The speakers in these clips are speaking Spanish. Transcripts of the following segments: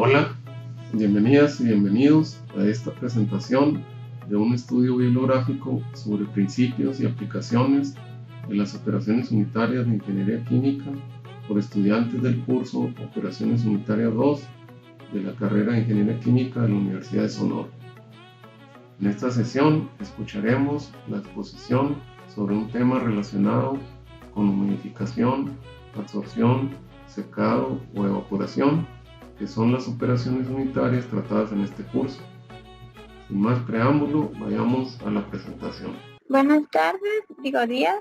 Hola, bienvenidas y bienvenidos a esta presentación de un estudio bibliográfico sobre principios y aplicaciones de las operaciones unitarias de ingeniería química por estudiantes del curso Operaciones Unitarias 2 de la carrera de Ingeniería Química de la Universidad de Sonora. En esta sesión escucharemos la exposición sobre un tema relacionado con humidificación, absorción, secado o evaporación, que son las operaciones unitarias tratadas en este curso. Sin más preámbulo, vayamos a la presentación. Buenas tardes, días,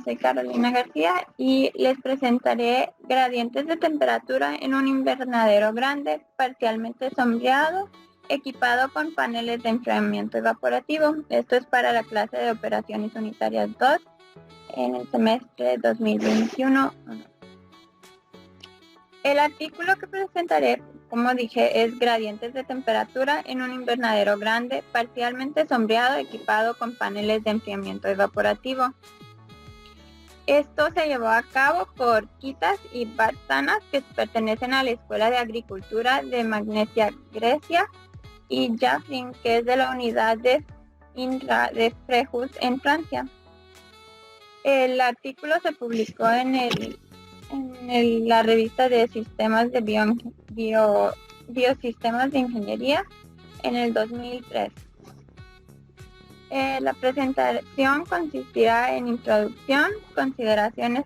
soy Carolina García y les presentaré gradientes de temperatura en un invernadero grande, parcialmente sombreado, equipado con paneles de enfriamiento evaporativo. Esto es para la clase de Operaciones Unitarias 2 en el semestre 2021. El artículo que presentaré, como dije, es gradientes de temperatura en un invernadero grande, parcialmente sombreado, equipado con paneles de enfriamiento evaporativo. Esto se llevó a cabo por Kitas y Bartanas, que pertenecen a la Escuela de Agricultura de Magnesia, Grecia, y Jaffrin, que es de la unidad de INRA de Frejus en Francia. El artículo se publicó en la revista de Sistemas de Biosistemas de Ingeniería en el 2003. La presentación consistirá en introducción, consideraciones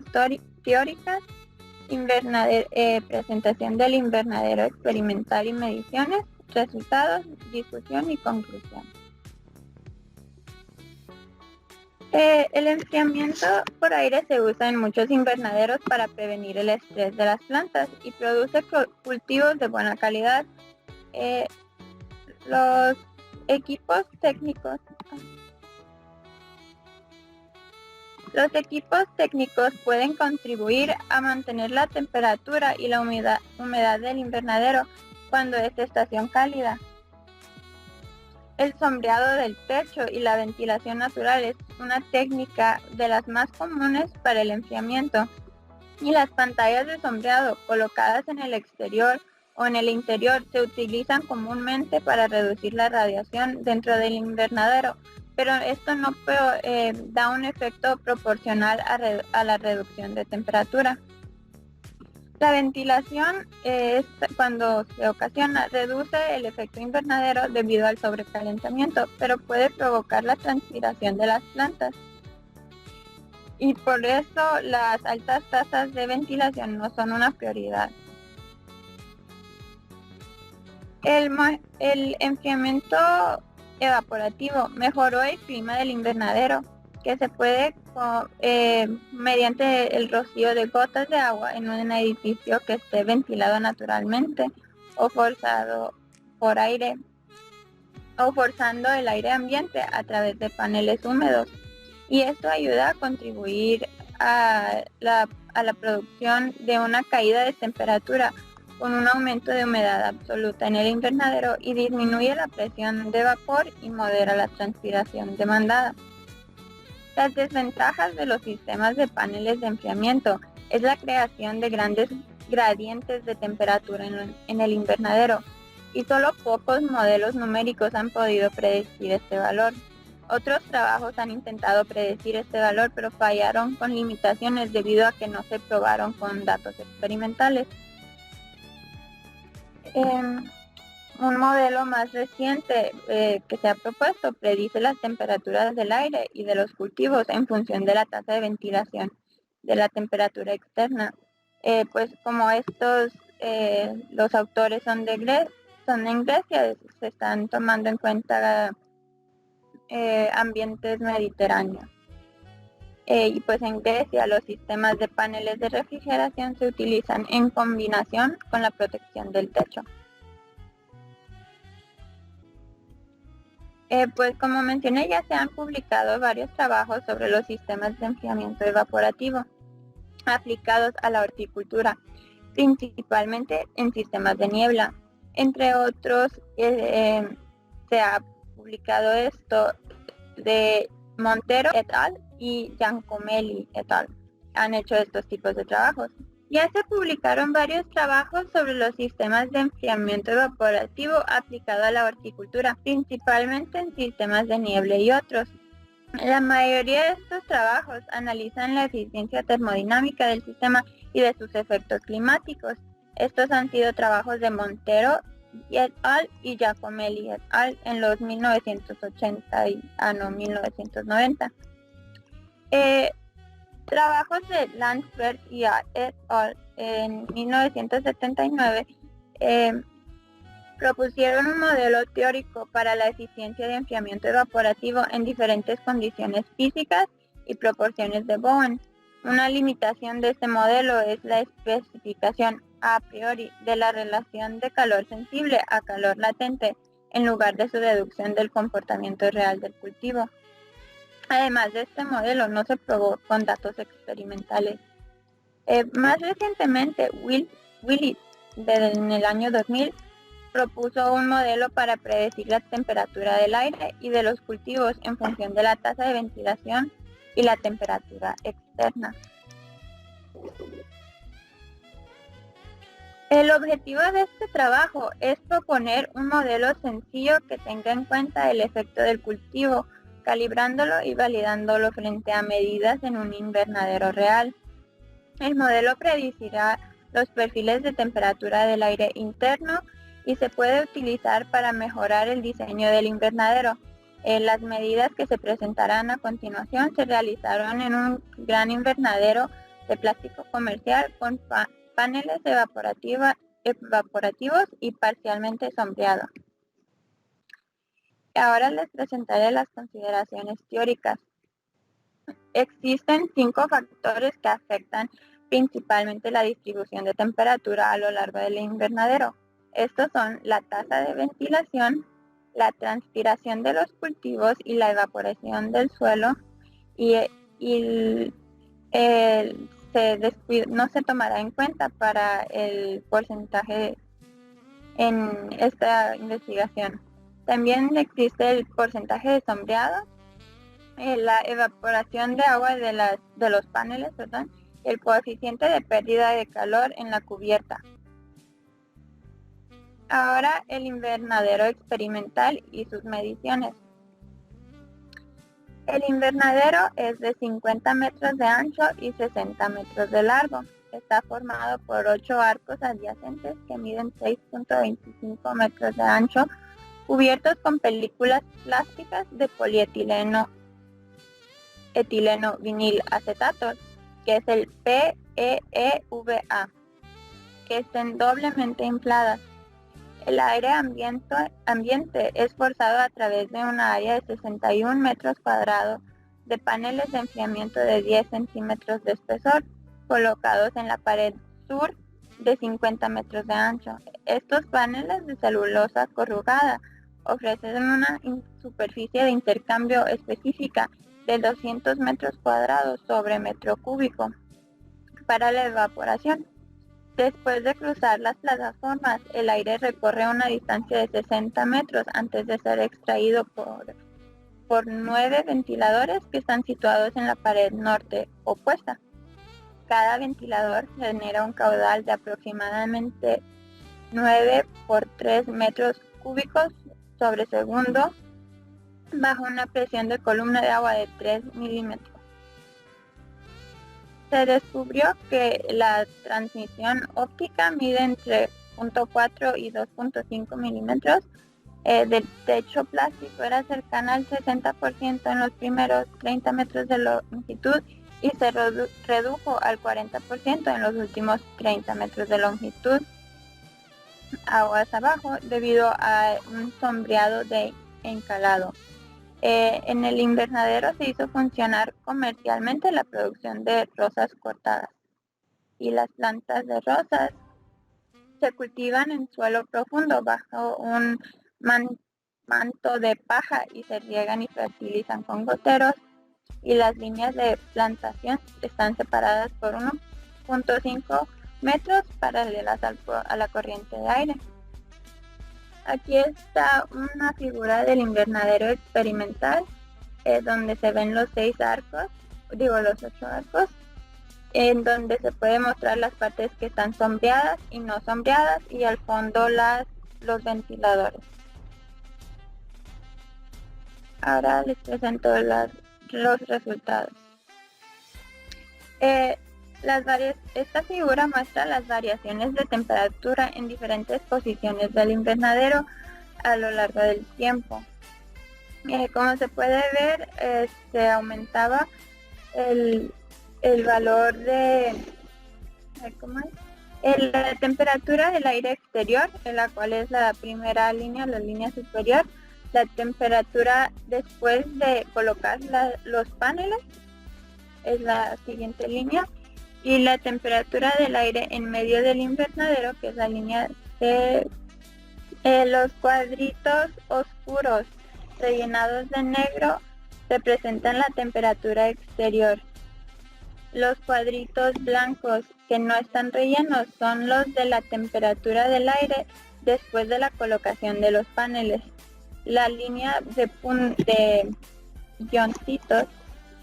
teóricas, presentación del invernadero experimental y mediciones, resultados, discusión y conclusión. El enfriamiento por aire se usa en muchos invernaderos para prevenir el estrés de las plantas y produce cultivos de buena calidad. Los equipos técnicos pueden contribuir a mantener la temperatura y la humedad del invernadero cuando es estación cálida. El sombreado del techo y la ventilación natural es una técnica de las más comunes para el enfriamiento, y las pantallas de sombreado colocadas en el exterior o en el interior se utilizan comúnmente para reducir la radiación dentro del invernadero, pero esto no da un efecto proporcional a la reducción de temperatura. La ventilación, cuando se ocasiona, reduce el efecto invernadero debido al sobrecalentamiento, pero puede provocar la transpiración de las plantas. Y por eso las altas tasas de ventilación no son una prioridad. El enfriamiento evaporativo mejoró el clima del invernadero, que se puede mediante el rocío de gotas de agua en un edificio que esté ventilado naturalmente o forzado por aire, o forzando el aire ambiente a través de paneles húmedos, y esto ayuda a contribuir a la producción de una caída de temperatura con un aumento de humedad absoluta en el invernadero y disminuye la presión de vapor y modera la transpiración demandada. Las desventajas de los sistemas de paneles de enfriamiento es la creación de grandes gradientes de temperatura en el invernadero, y solo pocos modelos numéricos han podido predecir este valor. Otros trabajos han intentado predecir este valor, pero fallaron con limitaciones debido a que no se probaron con datos experimentales. Un modelo más reciente que se ha propuesto predice las temperaturas del aire y de los cultivos en función de la tasa de ventilación de la temperatura externa. Pues como los autores son en Grecia, se están tomando en cuenta ambientes mediterráneos. Y pues en Grecia los sistemas de paneles de refrigeración se utilizan en combinación con la protección del techo. Pues como mencioné, ya se han publicado varios trabajos sobre los sistemas de enfriamiento evaporativo aplicados a la horticultura, principalmente en sistemas de niebla. Entre otros, se ha publicado esto de Montero et al. Y Giancomelli et al. Han hecho estos tipos de trabajos. Ya se publicaron varios trabajos sobre los sistemas de enfriamiento evaporativo aplicado a la horticultura, principalmente en sistemas de niebla y otros. La mayoría de estos trabajos analizan la eficiencia termodinámica del sistema y de sus efectos climáticos. Estos han sido trabajos de Montero et al. Y Giacomelli et al. En los 1990. Trabajos de Landsberg y et al. En 1979 propusieron un modelo teórico para la eficiencia de enfriamiento evaporativo en diferentes condiciones físicas y proporciones de Bowen. Una limitación de este modelo es la especificación a priori de la relación de calor sensible a calor latente, en lugar de su deducción del comportamiento real del cultivo. Además de este modelo, no se probó con datos experimentales. Más recientemente, Willis, en el año 2000, propuso un modelo para predecir la temperatura del aire y de los cultivos en función de la tasa de ventilación y la temperatura externa. El objetivo de este trabajo es proponer un modelo sencillo que tenga en cuenta el efecto del cultivo, calibrándolo y validándolo frente a medidas en un invernadero real. El modelo predecirá los perfiles de temperatura del aire interno y se puede utilizar para mejorar el diseño del invernadero. Las medidas que se presentarán a continuación se realizaron en un gran invernadero de plástico comercial con paneles evaporativos y parcialmente sombreados. Ahora les presentaré las consideraciones teóricas. Existen 5 factores que afectan principalmente la distribución de temperatura a lo largo del invernadero. Estos son la tasa de ventilación, la transpiración de los cultivos y la evaporación del suelo, no se tomará en cuenta para el porcentaje en esta investigación. También existe el porcentaje de sombreado, la evaporación de agua de los paneles, el coeficiente de pérdida de calor en la cubierta. Ahora el invernadero experimental y sus mediciones. El invernadero es de 50 metros de ancho y 60 metros de largo. Está formado por 8 arcos adyacentes que miden 6.25 metros de ancho, cubiertos con películas plásticas de polietileno etileno vinil acetato, que es el PEEVA, que estén doblemente infladas. El aire ambiente es forzado a través de una área de 61 metros cuadrados de paneles de enfriamiento de 10 centímetros de espesor, colocados en la pared sur de 50 metros de ancho. Estos paneles de celulosa corrugada ofrecen una superficie de intercambio específica de 200 metros cuadrados sobre metro cúbico para la evaporación. Después de cruzar las plataformas, el aire recorre una distancia de 60 metros antes de ser extraído por 9 ventiladores que están situados en la pared norte opuesta. Cada ventilador genera un caudal de aproximadamente 9 por 3 metros cúbicos sobre segundo bajo una presión de columna de agua de 3 milímetros. Se descubrió que la transmisión óptica mide entre 0.4 y 2.5 milímetros del techo plástico era cercana al 60% en los primeros 30 metros de longitud y se redujo al 40% en los últimos 30 metros de longitud aguas abajo debido a un sombreado de encalado. En el invernadero se hizo funcionar comercialmente la producción de rosas cortadas y las plantas de rosas se cultivan en suelo profundo bajo un manto de paja y se riegan y fertilizan con goteros, y las líneas de plantación están separadas por 1.5 metros paralelas a la corriente de aire. Aquí está una figura del invernadero experimental donde se ven los 8 arcos. en donde se puede mostrar las partes que están sombreadas y no sombreadas, y al fondo los ventiladores. Ahora les presento los resultados. Esta figura muestra las variaciones de temperatura en diferentes posiciones del invernadero a lo largo del tiempo. Como se puede ver, se aumentaba el valor de la temperatura del aire exterior, en la cual es la primera línea, la línea superior. La temperatura después de colocar los paneles es la siguiente línea, y la temperatura del aire en medio del invernadero, que es la línea de los cuadritos oscuros rellenados de negro, representan la temperatura exterior. Los cuadritos blancos que no están rellenos son los de la temperatura del aire después de la colocación de los paneles. La línea de guioncitos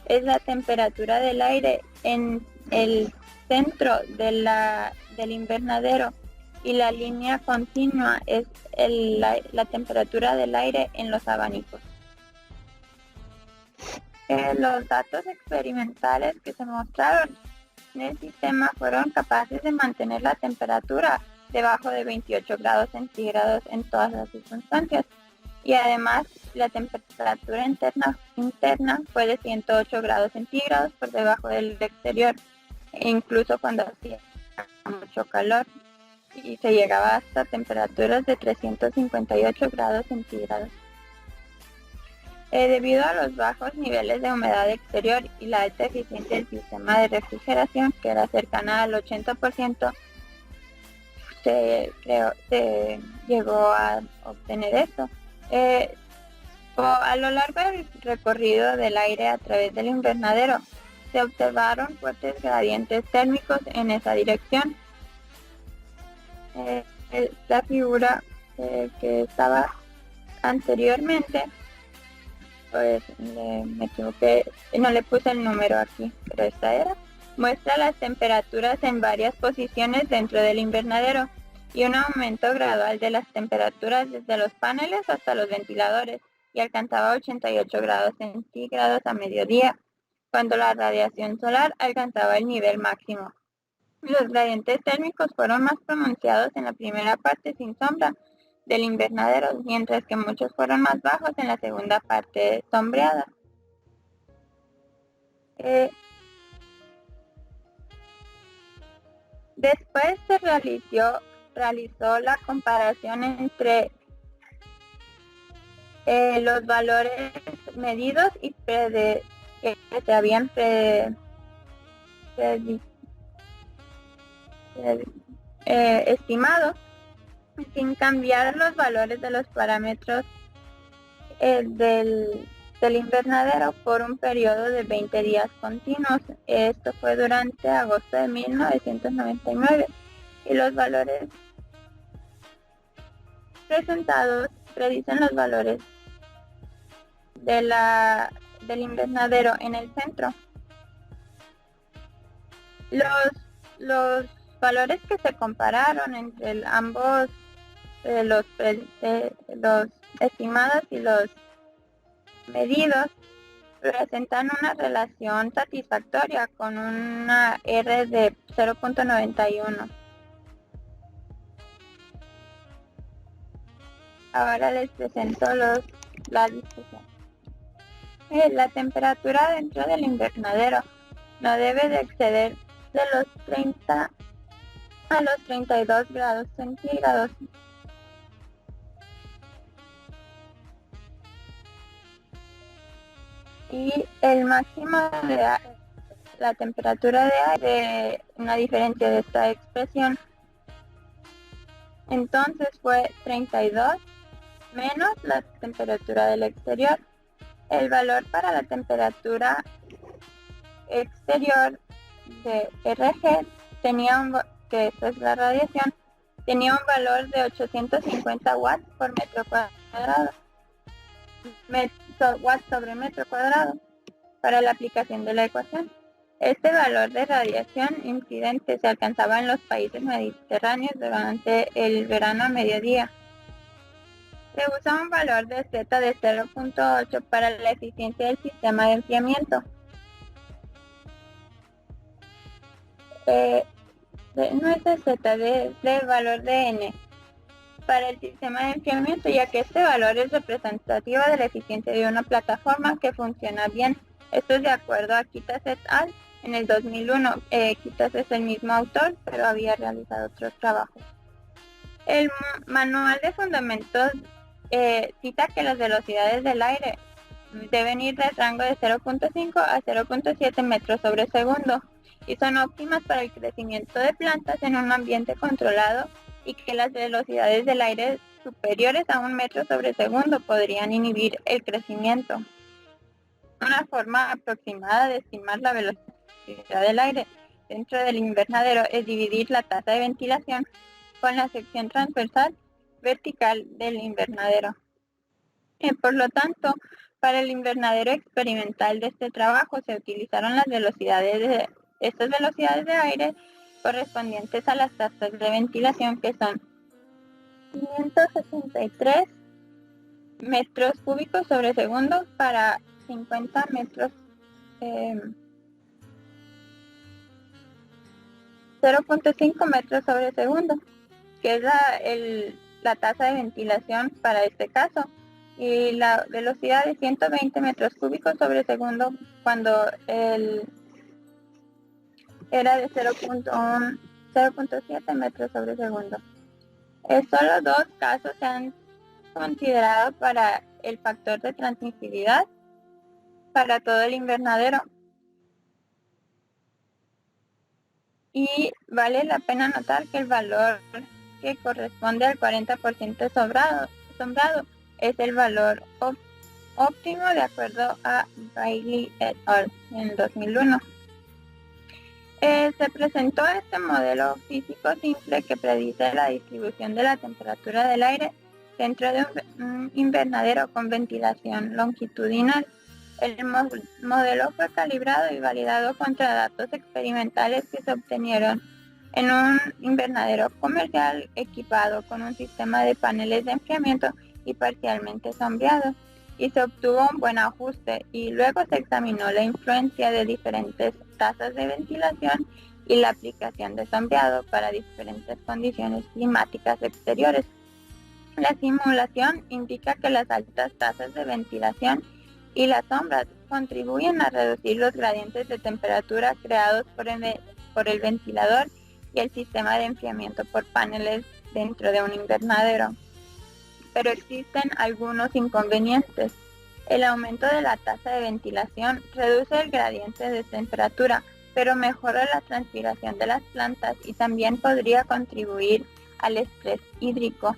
es la temperatura del aire en el centro del invernadero, y la línea continua es la temperatura del aire en los abanicos. Los datos experimentales que se mostraron en el sistema fueron capaces de mantener la temperatura debajo de 28 grados centígrados en todas las circunstancias, y además la temperatura interna fue de 108 grados centígrados por debajo del exterior, e incluso cuando hacía mucho calor, y se llegaba hasta temperaturas de 358 grados centígrados. Debido a los bajos niveles de humedad exterior y la alta eficiencia del sistema de refrigeración, que era cercana al 80%, se llegó a obtener esto. A lo largo del recorrido del aire a través del invernadero, se observaron fuertes gradientes térmicos en esa dirección. La figura que estaba anteriormente, pues me equivoqué, no le puse el número aquí, pero esta era, muestra las temperaturas en varias posiciones dentro del invernadero y un aumento gradual de las temperaturas desde los paneles hasta los ventiladores, y alcanzaba 88 grados centígrados a mediodía, cuando la radiación solar alcanzaba el nivel máximo. Los gradientes térmicos fueron más pronunciados en la primera parte sin sombra del invernadero, mientras que muchos fueron más bajos en la segunda parte sombreada. Después se realizó la comparación entre los valores medidos y que se habían estimado, sin cambiar los valores de los parámetros del invernadero por un periodo de 20 días continuos. Esto fue durante agosto de 1999, y los valores presentados predicen los valores del invernadero en el centro. Los valores que se compararon entre ambos, los estimados y los medidos, presentan una relación satisfactoria con una R de 0.91. Ahora les presento la discusión. La temperatura dentro del invernadero no debe de exceder de los 30 a los 32 grados centígrados. Y el máximo de la temperatura de aire, una diferencia de esta expresión, entonces fue 32 menos la temperatura del exterior. El valor para la temperatura exterior de RG que esto es la radiación, tenía un valor de 850 watts por metro cuadrado, watts sobre metro cuadrado, para la aplicación de la ecuación. Este valor de radiación incidente se alcanzaba en los países mediterráneos durante el verano a mediodía. Se usa un valor de Z de 0.8 para la eficiencia del sistema de enfriamiento. No es de Z, del valor de N para el sistema de enfriamiento, ya que este valor es representativo de la eficiencia de una plataforma que funciona bien. Esto es de acuerdo a Kitas et al. En el 2001, Kitas es el mismo autor, pero había realizado otros trabajos. El manual de fundamentos cita que las velocidades del aire deben ir del rango de 0.5 a 0.7 metros sobre segundo y son óptimas para el crecimiento de plantas en un ambiente controlado, y que las velocidades del aire superiores a 1 metro sobre segundo podrían inhibir el crecimiento. Una forma aproximada de estimar la velocidad del aire dentro del invernadero es dividir la tasa de ventilación con la sección transversal vertical del invernadero. Por lo tanto, para el invernadero experimental de este trabajo se utilizaron estas velocidades de aire correspondientes a las tasas de ventilación, que son 563 metros cúbicos sobre segundo para 50 metros 0.5 metros sobre segundo, que es la tasa de ventilación para este caso, y la velocidad de 120 metros cúbicos sobre segundo cuando era de 0.7 metros sobre segundo. Solo 2 casos se han considerado para el factor de transmisibilidad para todo el invernadero. Y vale la pena notar que el valor que corresponde al 40% sombrado es el valor óptimo de acuerdo a Bailey et al. En 2001. Se presentó este modelo físico simple que predice la distribución de la temperatura del aire dentro de un invernadero con ventilación longitudinal. El modelo fue calibrado y validado contra datos experimentales que se obtenieron en un invernadero comercial equipado con un sistema de paneles de enfriamiento y parcialmente sombreado, y se obtuvo un buen ajuste, y luego se examinó la influencia de diferentes tasas de ventilación y la aplicación de sombreado para diferentes condiciones climáticas exteriores. La simulación indica que las altas tasas de ventilación y las sombras contribuyen a reducir los gradientes de temperatura creados por el ventilador y el sistema de enfriamiento por paneles dentro de un invernadero. Pero existen algunos inconvenientes. El aumento de la tasa de ventilación reduce el gradiente de temperatura, pero mejora la transpiración de las plantas y también podría contribuir al estrés hídrico.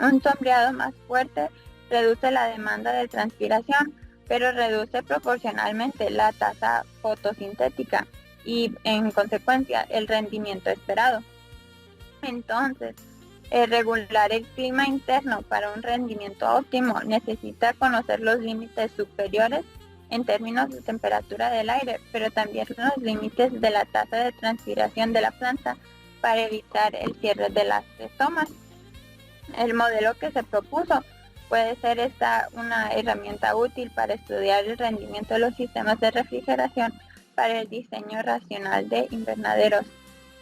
Un sombreado más fuerte reduce la demanda de transpiración, pero reduce proporcionalmente la tasa fotosintética y, en consecuencia, el rendimiento esperado. Entonces, regular el clima interno para un rendimiento óptimo necesita conocer los límites superiores en términos de temperatura del aire, pero también los límites de la tasa de transpiración de la planta para evitar el cierre de las estomas. El modelo que se propuso puede ser una herramienta útil para estudiar el rendimiento de los sistemas de refrigeración para el diseño racional de invernaderos,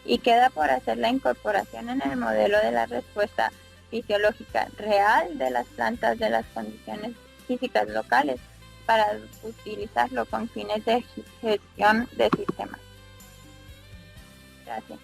y queda por hacer la incorporación en el modelo de la respuesta fisiológica real de las plantas de las condiciones físicas locales para utilizarlo con fines de gestión de sistemas. Gracias.